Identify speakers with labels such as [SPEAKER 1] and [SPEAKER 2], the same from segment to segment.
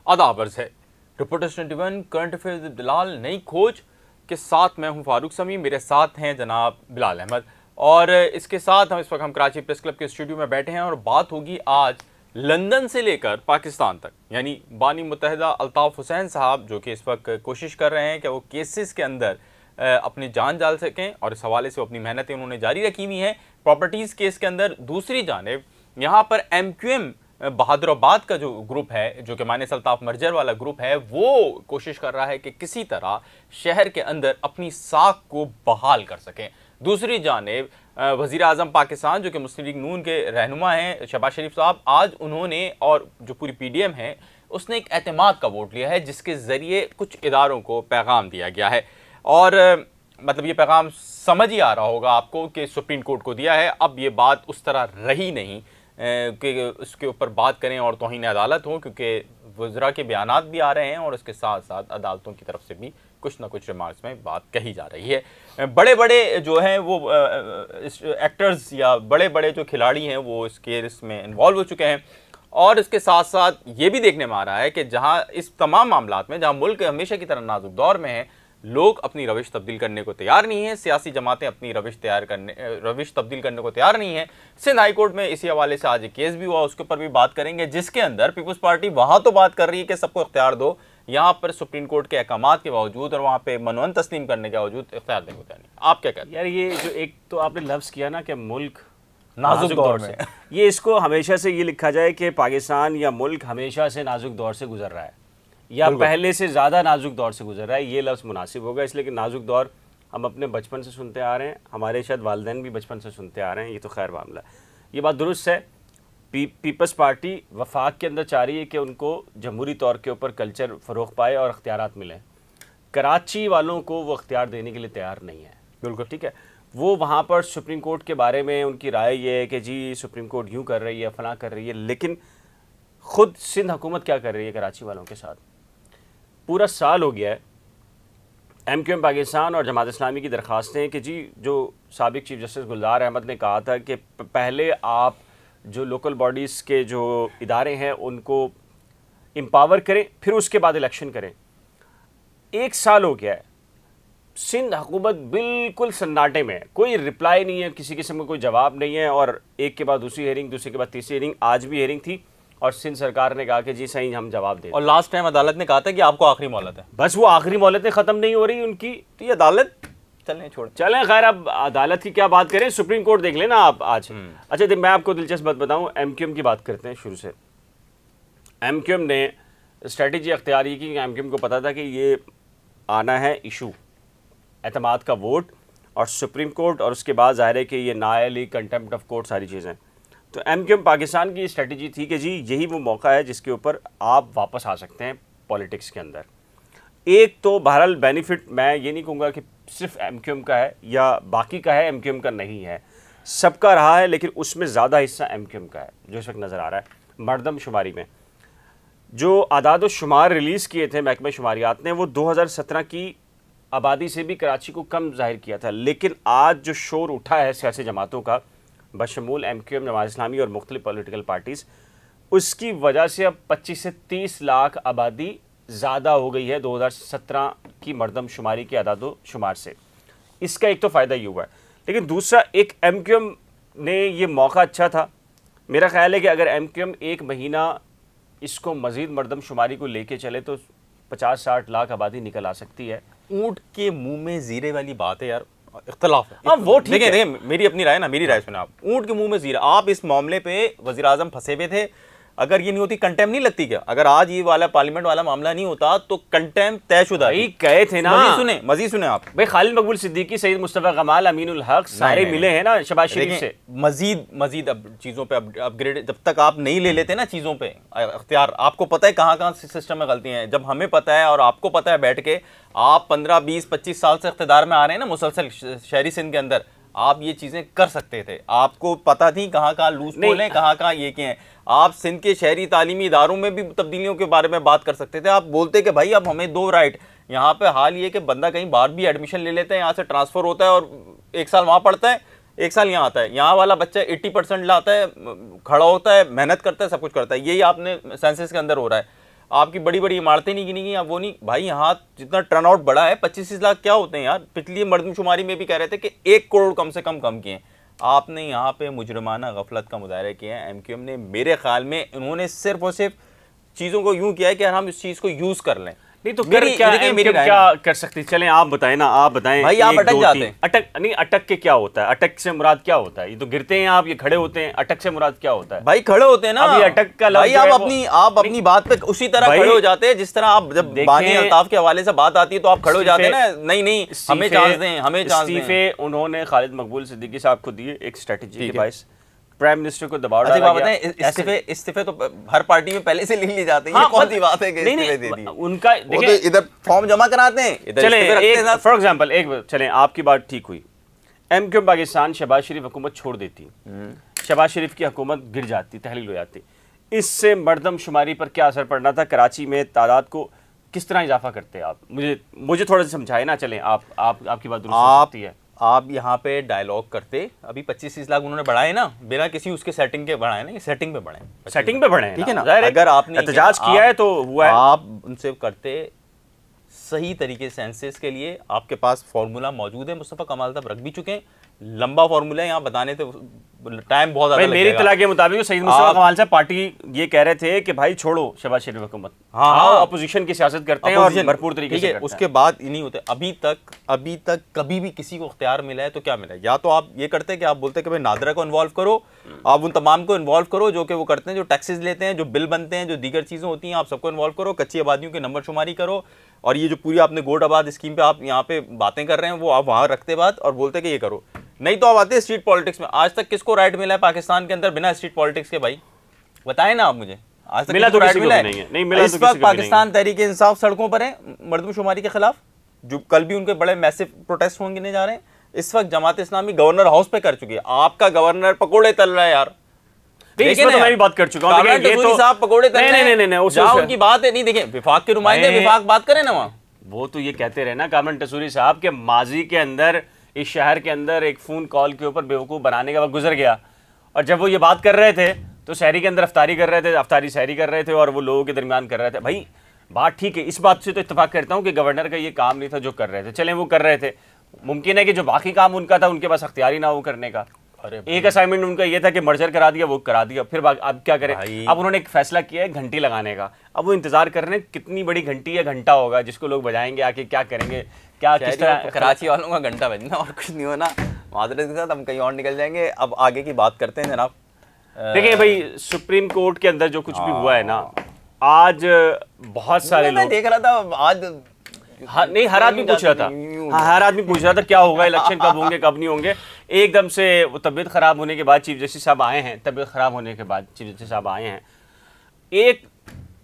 [SPEAKER 1] आदाब अर्ज़ है। Reporters 21 current affairs with Bilal नई खोज के साथ मैं हूं फारूक समी, मेरे साथ हैं जनाब बिलाल अहमद और इसके साथ इस वक्त हम कराची प्रेस क्लब के स्टूडियो में बैठे हैं और बात होगी आज लंदन से लेकर पाकिस्तान तक, यानी बानी मुत्तहिदा अल्ताफ़ हुसैन साहब जो कि इस वक्त कोशिश कर रहे हैं कि वो केसेस के अंदर अपनी जान डाल सकें और इस हवाले से अपनी मेहनतें उन्होंने जारी रखी हुई हैं प्रॉपर्टीज़ केस के अंदर। दूसरी जानिब यहाँ पर MQM बहादुराबाद का जो ग्रुप है, जो कि माने अल्ताफ मर्जर वाला ग्रुप है, वो कोशिश कर रहा है कि किसी तरह शहर के अंदर अपनी साख को बहाल कर सकें। दूसरी जानिब वज़ीर आज़म पाकिस्तान जो कि मुस्लिम लीग नून के रहनुमा हैं शहबाज शरीफ साहब, आज उन्होंने और जो पूरी PDM है उसने एक एतमाद का वोट लिया है जिसके ज़रिए कुछ इदारों को पैगाम दिया गया है और मतलब ये पैगाम समझ ही आ रहा होगा आपको कि सुप्रीम कोर्ट को दिया है। अब ये बात उस तरह रही नहीं कि उसके ऊपर बात करें और तौहीन अदालत हो, क्योंकि वज़रा के बयानात भी आ रहे हैं और उसके साथ साथ अदालतों की तरफ से भी कुछ ना कुछ रिमार्क्स में बात कही जा रही है। बड़े बड़े जो हैं वो एक्टर्स या बड़े बड़े जो खिलाड़ी हैं वो इस केस में इन्वॉल्व हो चुके हैं और इसके साथ साथ ये भी देखने में आ रहा है कि जहाँ इस तमाम मामलात में जहाँ मुल्क हमेशा की तरह नाजुक दौर में है, लोग अपनी रविश तब्दील करने को तैयार नहीं हैं, सियासी जमातें अपनी रविश तब्दील करने को तैयार नहीं है। सिंध हाई कोर्ट में इसी हवाले से आज एक केस भी हुआ, उसके ऊपर भी बात करेंगे, जिसके अंदर पीपल्स पार्टी वहाँ तो बात कर रही है कि सबको इख्तियार दो, यहाँ पर सुप्रीम कोर्ट के अहकामात के बावजूद और वहाँ पे मनवन तस्लीम करने के बावजूद इख्तियार देने को तैयार नहीं। आप क्या कहते हैं
[SPEAKER 2] यार? ये जो एक तो आपने लफ्ज़ किया ना कि मुल्क
[SPEAKER 1] नाजुक दौर में
[SPEAKER 2] ये इसको हमेशा से ये लिखा जाए कि पाकिस्तान या मुल्क हमेशा से नाजुक दौर से गुजर रहा है या पहले से ज़्यादा नाजुक दौर से गुजर रहा है, ये लफ्ज़ मुनासिब होगा। इसलिए कि नाजुक दौर हम अपने बचपन से सुनते आ रहे हैं, हमारे शायद वालिदैन भी बचपन से सुनते आ रहे हैं, ये तो खैर मामला। ये बात दुरुस्त है, पीपल्स पार्टी वफाक के अंदर चाह रही है कि उनको जमहूरी तौर के ऊपर कल्चर फ़रोग़ पाए और अख्तियारात मिलें। कराची वालों को वो अख्तियार देने के लिए तैयार नहीं है। बिल्कुल ठीक है, वो वहाँ पर सुप्रीम कोर्ट के बारे में उनकी राय ये है कि जी सुप्रीम कोर्ट यूँ कर रही है, फलां कर रही है, लेकिन ख़ुद सिंध हुकूमत क्या कर रही है कराची वालों के साथ? पूरा साल हो गया है, MQM पाकिस्तान और जमात इस्लामी की दरख्वास्तें कि जी जो साबिक चीफ जस्टिस गुलजार अहमद ने कहा था कि पहले आप जो लोकल बॉडीज़ के जो इदारे हैं उनको एम्पावर करें, फिर उसके बाद इलेक्शन करें। 1 साल हो गया है, सिंध हुकूमत बिल्कुल सन्नाटे में है, कोई रिप्लाई नहीं है, किसी किस्म का कोई जवाब नहीं है और एक के बाद दूसरी हेयरिंग, दूसरे के बाद तीसरी हेयरिंग, आज भी हेयरिंग थी और सिंध सरकार ने कहा कि जी सही हम जवाब दें।
[SPEAKER 1] और लास्ट टाइम अदालत ने कहा था कि आपको आखिरी मोहलत है,
[SPEAKER 2] बस वो आखिरी मोहलतें ख़त्म नहीं हो रही उनकी,
[SPEAKER 1] तो ये अदालत चलें
[SPEAKER 2] खैर। अब अदालत की क्या बात करें, सुप्रीम कोर्ट देख लेना आप आज। अच्छा मैं आपको दिलचस्प बात बताऊं, MQM की बात करते हैं शुरू से। MQM ने स्ट्रेटजी अख्तियार की कि MQM को पता था कि ये आना है इशू एतमाद का वोट और सुप्रीम कोर्ट और उसके बाद ज़ाहिर है कि ये नाअहली, कंटेम्प्ट ऑफ कोर्ट, सारी चीज़ें। तो MQM पाकिस्तान की स्ट्रेटजी थी कि जी यही वो मौका है जिसके ऊपर आप वापस आ सकते हैं पॉलिटिक्स के अंदर। एक तो बहरहाल बेनिफिट मैं ये नहीं कहूँगा कि सिर्फ MQM का है या बाकी का है, MQM का नहीं है, सबका रहा है, लेकिन उसमें ज़्यादा हिस्सा MQM का है जो इस वक्त नज़र आ रहा है। मरदम शुमारी में जो आदाद शुमार रिलीज़ किए थे महकमे शुमारियात ने, वो 2017 की आबादी से भी कराची को कम जाहिर किया था, लेकिन आज जो शोर उठा है सियासी जमातों का बशमूल MQM, जमात इस्लामी और मुख्तलिफ पॉलिटिकल पार्टीज़, उसकी वजह से अब 25 से 30 लाख आबादी ज़्यादा हो गई है 2017 की मरदम शुमारी के आदादो शुमार से। इसका एक तो फ़ायदा ये हुआ है, लेकिन दूसरा एक MQM ने ये मौका अच्छा था। मेरा ख्याल है कि अगर MQM 1 महीना इसको मज़ीद मरदम शुमारी को लेके चले तो 50-60 लाख आबादी निकल आ सकती है।
[SPEAKER 1] ऊँट के मुँह में जीरे वाली बात है यार, इख्तलाफ है।
[SPEAKER 2] हाँ वो ठीक है,
[SPEAKER 1] मेरी अपनी राय ना, मेरी राय सुना आप। ऊँट के मुंह में जीरा, आप इस मामले पे वज़ीर आज़म फंसे हुए थे, अगर ये नहीं होती कंटेम्प्ट नहीं लगती क्या? अगर आज ये वाला पार्लियामेंट वाला मामला नहीं होता तो कंटेम्प्ट तयशुदा ही कहे थे ना। मजीद सुने आप भाई,
[SPEAKER 2] खालिद मकबूल सिद्दीकी, सईद मुस्तफ़ा कमाल, अमीनुल हक सारे मिले हैं ना शहबाज शरीफ से।
[SPEAKER 1] मजीद अब चीज़ों पे अपग्रेड, जब तक आप नहीं ले लेते ना चीज़ों पे अख्तियार, आपको पता है कहाँ कहाँ सिस्टम में गलतियाँ हैं। जब हमें पता है और आपको पता है बैठ के, आप 15, 20, 25 साल से इख्तियार में आ रहे हैं ना मुसलसल शहरी सिंध के अंदर, आप ये चीज़ें कर सकते थे, आपको पता थी कहाँ कहाँ लूज पोल हैं, कहाँ कहाँ ये क्या है। आप सिंध के शहरी तालीमी इदारों में भी तब्दीलियों के बारे में बात कर सकते थे। आप बोलते कि भाई अब हमें 2 राइट, यहाँ पे हाल ये कि बंदा कहीं बाहर भी एडमिशन ले लेता है, यहाँ से ट्रांसफ़र होता है और 1 साल वहाँ पढ़ता है, 1 साल यहाँ आता है। यहाँ वाला बच्चा 80% लाता है, खड़ा होता है, मेहनत करता है, सब कुछ करता है। यही आपने सेंसस के अंदर हो रहा है। आपकी बड़ी बड़ी इमारतें नहीं गिनी गई, आप वो नहीं भाई, यहाँ जितना टर्न आउट बढ़ा है 25 लाख क्या होते हैं यार। पिछली मर्दमशुमारी में भी कह रहे थे कि 1 करोड़ कम से कम किए। आपने यहाँ पे मुजरमाना गफलत का मुजाहरा किया है। MQM ने, मेरे ख्याल में इन्होंने सिर्फ और सिर्फ चीज़ों को यूँ किया है कि हम इस चीज़ को यूज़ कर लें।
[SPEAKER 2] नहीं तो क्या कर सकती, चलें आप बताएं ना, आप बताएं
[SPEAKER 1] भाई। आप अटक जाते हैं।
[SPEAKER 2] अटक के क्या होता है, अटक से मुराद क्या होता है? ये तो गिरते हैं आप, ये खड़े होते हैं, अटक से मुराद क्या होता है?
[SPEAKER 1] भाई खड़े होते हैं ना,
[SPEAKER 2] अभी अटक का
[SPEAKER 1] भाई आप अपनी बात पे उसी तरह खड़े हो जाते हैं जिस तरह आप जब बानी अल्ताफ के हवाले से बात आती है तो आप खड़े हो जाते हैं ना, नहीं हमें चांस दें, हमें चांस दें।
[SPEAKER 2] इस्तीफे उन्होंने खालिद मकबूल सिद्दीकी साहब को दिए एक स्ट्रेटजी के बायस, प्राइम मिनिस्टर को दबाव डाला गया।
[SPEAKER 1] इस्तीफे तो हर पार्टी में पहले से ले जाते हैं। ये कौन सी बात है कि इस्तीफे दे दिए?
[SPEAKER 2] उनका देखिए,
[SPEAKER 1] इधर फॉर्म जमा कराते हैं,
[SPEAKER 2] चलें फॉर एग्जांपल चलें आपकी बात ठीक हुई, MQM पाकिस्तान शहबाज शरीफ हुकूमत छोड़ देती, शहबाज शरीफ की हुकूमत गिर जाती, तहलील हो जाती, इससे मर्दमशुमारी पर क्या असर पड़ना था? कराची में तादाद को किस तरह इजाफा करते हैं आप? मुझे थोड़ा सा समझाए ना। चलें आपकी बात दुरुस्त हो सकती है।
[SPEAKER 1] आप यहाँ पे डायलॉग करते, अभी 25-30 लाख उन्होंने बढ़ाए ना, बिना किसी उसके सेटिंग के बढ़ाए ना, सेटिंग पे बढ़ाए,
[SPEAKER 2] सेटिंग पे बढ़े,
[SPEAKER 1] ठीक है ना। अगर आपने
[SPEAKER 2] एहतजाज किया है तो हुआ है,
[SPEAKER 1] आप उनसे करते सही तरीके सेंसेस के लिए आपके पास फॉर्मूला मौजूद है। मुस्तफ़ा कमाल साहब रख भी चुके हैं, लंबा फॉर्मूला है, यहाँ बताने तो टाइम बहुत ज़्यादा
[SPEAKER 2] मेरी इत्तला के मुताबिक सईद मुस्तफ़ा कमाल साहब पार्टी ये कह रहे थे कि भाई छोड़ो शहबाज शरीफ हुकूमत, हाँ अपोजिशन की सियासत करते हैं और भरपूर तरीके से।
[SPEAKER 1] उसके बाद नहीं होते। अभी तक कभी भी किसी को इख्तियार मिला है तो क्या मिला है? या तो आप ये करते कि आप बोलते कि भाई नादरा को इन्वॉल्व करो, आप उन तमाम को इन्वॉल्व करो जो कि वो करते हैं, जो टैक्सेस लेते हैं, जो बिल बनते हैं, जो दीगर चीज़ें होती हैं, आप सबको इन्वॉल्व करो, कच्ची आबादियों की नंबर शुमारी करो, और ये जो पूरी आपने गोट आबाद स्कीम पे आप यहाँ पे बातें कर रहे हैं वो आप वहाँ रखते बात और बोलते कि ये करो। नहीं तो आप आते हैं स्ट्रीट पॉलिटिक्स में। आज तक किसको राइट मिला है पाकिस्तान के अंदर बिना स्ट्रीट पॉलिटिक्स के? भाई बताएं ना आप मुझे, आज तक
[SPEAKER 2] मिला तो
[SPEAKER 1] राइट मिला है?
[SPEAKER 2] नहीं मिला।
[SPEAKER 1] इस वक्त पाकिस्तान तहरीक इंसाफ सड़कों पर है मर्दमशुमारी के खिलाफ, जो कल भी उनके बड़े मैसिव प्रोटेस्ट होने जा रहे हैं। इस वक्त जमात इस्लामी गवर्नर हाउस पे कर चुकी है। आपका गवर्नर पकौड़े तल रहा है यार।
[SPEAKER 2] देखिए मैं भी बात कर चुका हूं,
[SPEAKER 1] ये तो साहब पकौड़े तल रहे हैं। नहीं उनकी बात है, नहीं देखें विफाक के नुमाइंदे विफाक बात करें ना वहाँ,
[SPEAKER 2] वो तो ये कहते रहे ना कामरान टसूरी साहब के माजी के अंदर इस शहर के अंदर एक फ़ोन कॉल के ऊपर बेवकूफ़ बनाने का वक्त गुजर गया, और जब वो ये बात कर रहे थे तो शहरी के अंदर अफ्तारी कर रहे थे, अफ्तारी शहरी कर रहे थे और वो लोगों के दरमियान कर रहे थे। भाई बात ठीक है, इस बात से तो इत्तेफाक करता हूँ कि गवर्नर का ये काम नहीं था जो कर रहे थे, चलें वो कर रहे थे। मुमकिन है कि जो बाकी काम उनका था उनके पास अख्तियारी ना हो करने का। एक असाइनमेंट उनका ये था कि मर्जर करा दिया, वो करा दिया, फिर अब क्या करें? अब उन्होंने एक फैसला किया है घंटी लगाने का। अब वो इंतजार कर रहे हैं कितनी बड़ी घंटी या घंटा होगा जिसको लोग बजाएंगे, आके क्या करेंगे, क्या किस तरह।
[SPEAKER 1] कराची वालों का घंटा बजना और कुछ नहीं होना, माजरत के साथ हम कहीं और निकल जाएंगे। अब आगे की बात करते हैं जनाब।
[SPEAKER 2] देखिए भाई सुप्रीम कोर्ट के अंदर जो कुछ भी हुआ है ना, आज बहुत सारे लोग
[SPEAKER 1] देख रहा था आज,
[SPEAKER 2] नहीं हर आदमी पूछ रहा था, हर आदमी पूछ रहा था क्या होगा, इलेक्शन कब होंगे कब नहीं होंगे। एकदम से वो तबीयत खराब होने के बाद चीफ जस्टिस साहब आए हैं, तबीयत खराब होने के बाद चीफ जस्टिस साहब आए हैं। एक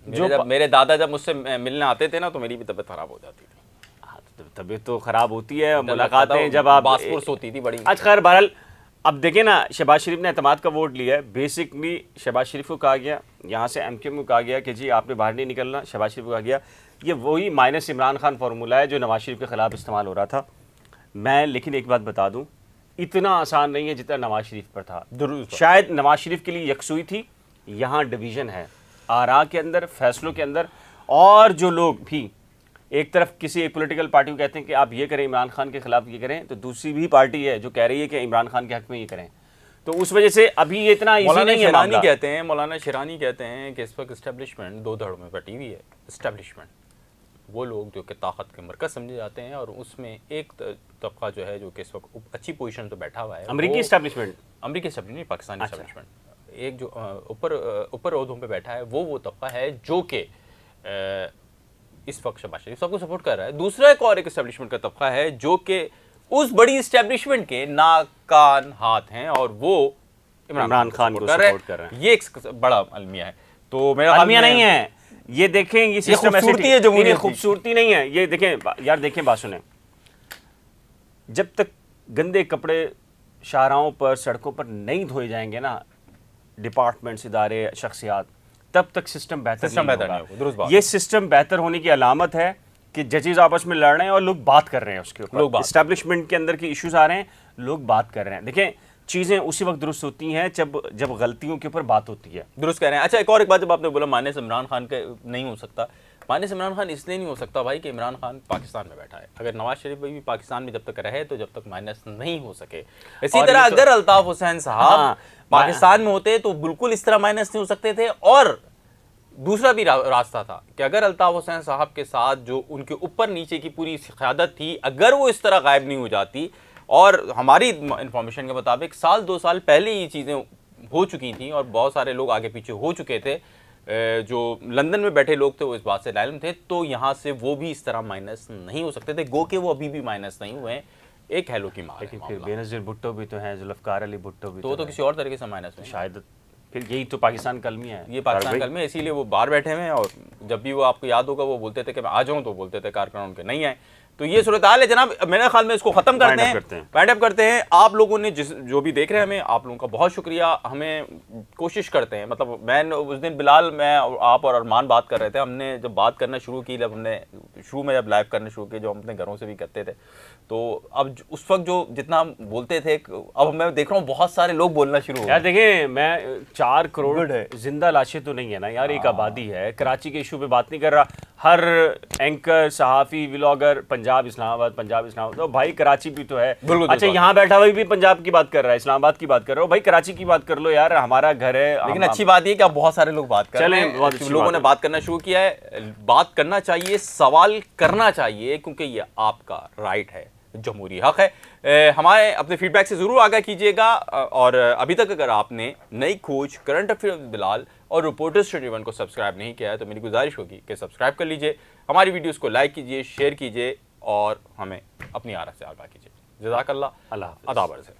[SPEAKER 2] जो मेरे दादा जब मुझसे मिलने आते थे ना तो मेरी भी तबीयत खराब हो जाती थी। तबीयत तो खराब होती है, मुलाकातें जब आप बासपुर होती थी बड़ी। आज खैर बहरहाल अब देखें ना, शहबाज शरीफ ने एतमाद का वोट लिया है। बेसिकली शहबाज शरीफ को कहा गया, यहाँ से MQM को कहा गया कि जी आपने बाहर नहीं निकलना। शहबाज शरीफ को कहा गया, ये वही माइनस इमरान खान फार्मूला है जो नवाज शरीफ के खिलाफ इस्तेमाल हो रहा था। मैं लेकिन एक बात बता दूं, इतना आसान नहीं है जितना नवाज शरीफ पर था। शायद नवाज शरीफ के लिए यकसुई थी, यहाँ डिवीज़न है आरा के अंदर, फैसलों के अंदर। और जो लोग भी एक तरफ किसी एक पॉलिटिकल पार्टी को कहते हैं कि आप ये करें, इमरान खान के खिलाफ ये करें, तो दूसरी भी पार्टी है जो कह रही है कि इमरान खान के हक में ये करें। तो उस वजह से अभी ये इतना ईजी नहीं है। मौलाना शिरानी कहते हैं कि इस वक्त इस्टेब्लिशमेंट दो धड़ों में बटी हुई है। इस्टेब्लिशमेंट वो लोग जो कि ताकत के मरकज़ समझे जाते हैं, और उसमें एक तबका जो है जो कि इस वक्त अच्छी पोजीशन पे बैठा हुआ है, अमरीकी इस्टेब्लिशमेंट नहीं, पाकिस्तानी इस्टेब्लिशमेंट। एक जो ऊपर ओहदों पे बैठा है वो तबका है जो कि इस वक्त शहबाज शरीफ सबको सपोर्ट कर रहा है। दूसरा एक और एक इस्टेब्लिशमेंट का तबका है जो कि उस बड़ी इस्टेब्लिशमेंट के नाक कान हाथ हैं और वो इमरान खान को सपोर्ट कर रहे हैं। ये एक बड़ा अलमिया है। तो मेरा अलमिया नहीं है, ये देखें, ये सिस्टम ऐसे खूबसूरती नहीं है। ये देखें यार, देखें बात सुने, जब तक गंदे कपड़े शाहराहों पर सड़कों पर नहीं धोए जाएंगे ना डिपार्टमेंट्स, इदारे, शख्सियात, तब तक सिस्टम बेहतर नहीं होगा। ये सिस्टम बेहतर होने की अलामत है कि जजेस आपस में लड़ रहे हैं और लोग बात कर रहे हैं उसके ऊपर। एस्टेब्लिशमेंट के अंदर की इश्यूज आ रहे हैं, लोग बात कर रहे हैं। देखें चीज़ें उसी वक्त दुरुस्त होती हैं जब गलतियों के ऊपर बात होती है।
[SPEAKER 1] दुरुस्त कह रहे हैं। अच्छा, एक और एक बात, जब आपने बोला माइनस इमरान खान का नहीं हो सकता, माइनस इमरान खान इसलिए नहीं हो सकता भाई कि इमरान खान पाकिस्तान में बैठा है। अगर नवाज शरीफ भाई भी पाकिस्तान में जब तक रहे तो जब तक माइनस नहीं हो सके। इसी तरह अगर अल्ताफ हुसैन साहब पाकिस्तान में होते तो बिल्कुल इस तरह माइनस नहीं हो सकते थे। और दूसरा भी रास्ता था कि अगर अल्ताफ हुसैन साहब के साथ जो उनके ऊपर नीचे की पूरी क़यादत थी, अगर वो इस तरह गायब नहीं हो जाती, और हमारी इंफॉर्मेशन के मुताबिक साल 2 साल पहले ये चीज़ें हो चुकी थी और बहुत सारे लोग आगे पीछे हो चुके थे, जो लंदन में बैठे लोग थे वो इस बात से लाइम थे, तो यहाँ से वो भी इस तरह माइनस नहीं हो सकते थे। गो के वो अभी भी माइनस नहीं हुए हैं, एक हेलो की मार।
[SPEAKER 2] लेकिन फिर बेनज़ीर भुट्टो भी तो हैं, जुल्फ़कार अली भुट्टो भी
[SPEAKER 1] तो किसी और तरीके से माइनस में,
[SPEAKER 2] शायद फिर यही तो पाकिस्तान कलमी है,
[SPEAKER 1] ये पाकिस्तान कलमी है, इसीलिए वो बाहर बैठे हुए हैं। और जब भी वो आपको याद होगा वो बोलते थे कि मैं आ जाऊँ, तो बोलते थे कारकुन उनके नहीं आए। तो ये सूरत हाल है जनाब। मेरे ख्याल में इसको खत्म करते हैं, वाइंड अप करते हैं। आप लोगों ने जो भी देख रहे हैं, हमें आप लोगों का बहुत शुक्रिया। हमें कोशिश करते हैं, मतलब मैं उस दिन बिलाल, मैं आप और अरमान बात कर रहे थे, हमने जब बात करना शुरू की, जब हमने शुरू में जब लाइव करना शुरू किया, जो हम अपने घरों से भी करते थे, तो अब उस वक्त जो जितना हम बोलते थे, अब मैं देख रहा हूँ बहुत सारे लोग बोलना शुरू हो
[SPEAKER 2] यार। देखें, मैं 4 करोड़ जिंदा लाशें तो नहीं है ना यार, एक आबादी है। कराची के इशू पे बात नहीं कर रहा। हर एंकर, सहाफ़ी, व्लॉगर पंजाब इस्लामाबाद, पंजाब इस्लामाबाद, तो भाई कराची भी तो है। अच्छा, यहाँ बैठा हुआ भी पंजाब की बात कर रहा है, इस्लामाबाद की बात कर रहा हो, भाई कराची की बात कर लो यार, हमारा घर है।
[SPEAKER 1] लेकिन अच्छी बात ये कि अब बहुत सारे लोग बात कर रहे हैं, लोगों ने बात करना शुरू किया है। बात करना चाहिए, सवाल करना चाहिए, क्योंकि ये आपका राइट है, जमहूरी हक है। हमारे अपने फीडबैक से ज़रूर आगाह कीजिएगा। और अभी तक अगर आपने नई खोज, करंट अफेयर बिलाल और रिपोर्टर्स 21 को सब्सक्राइब नहीं किया है तो मेरी गुजारिश होगी कि सब्सक्राइब कर लीजिए, हमारी वीडियोस को लाइक कीजिए, शेयर कीजिए और हमें अपनी आरा से आगाह कीजिए। जज़ाकल्लाह, अल्लाह, अदाब अर्ज़ है।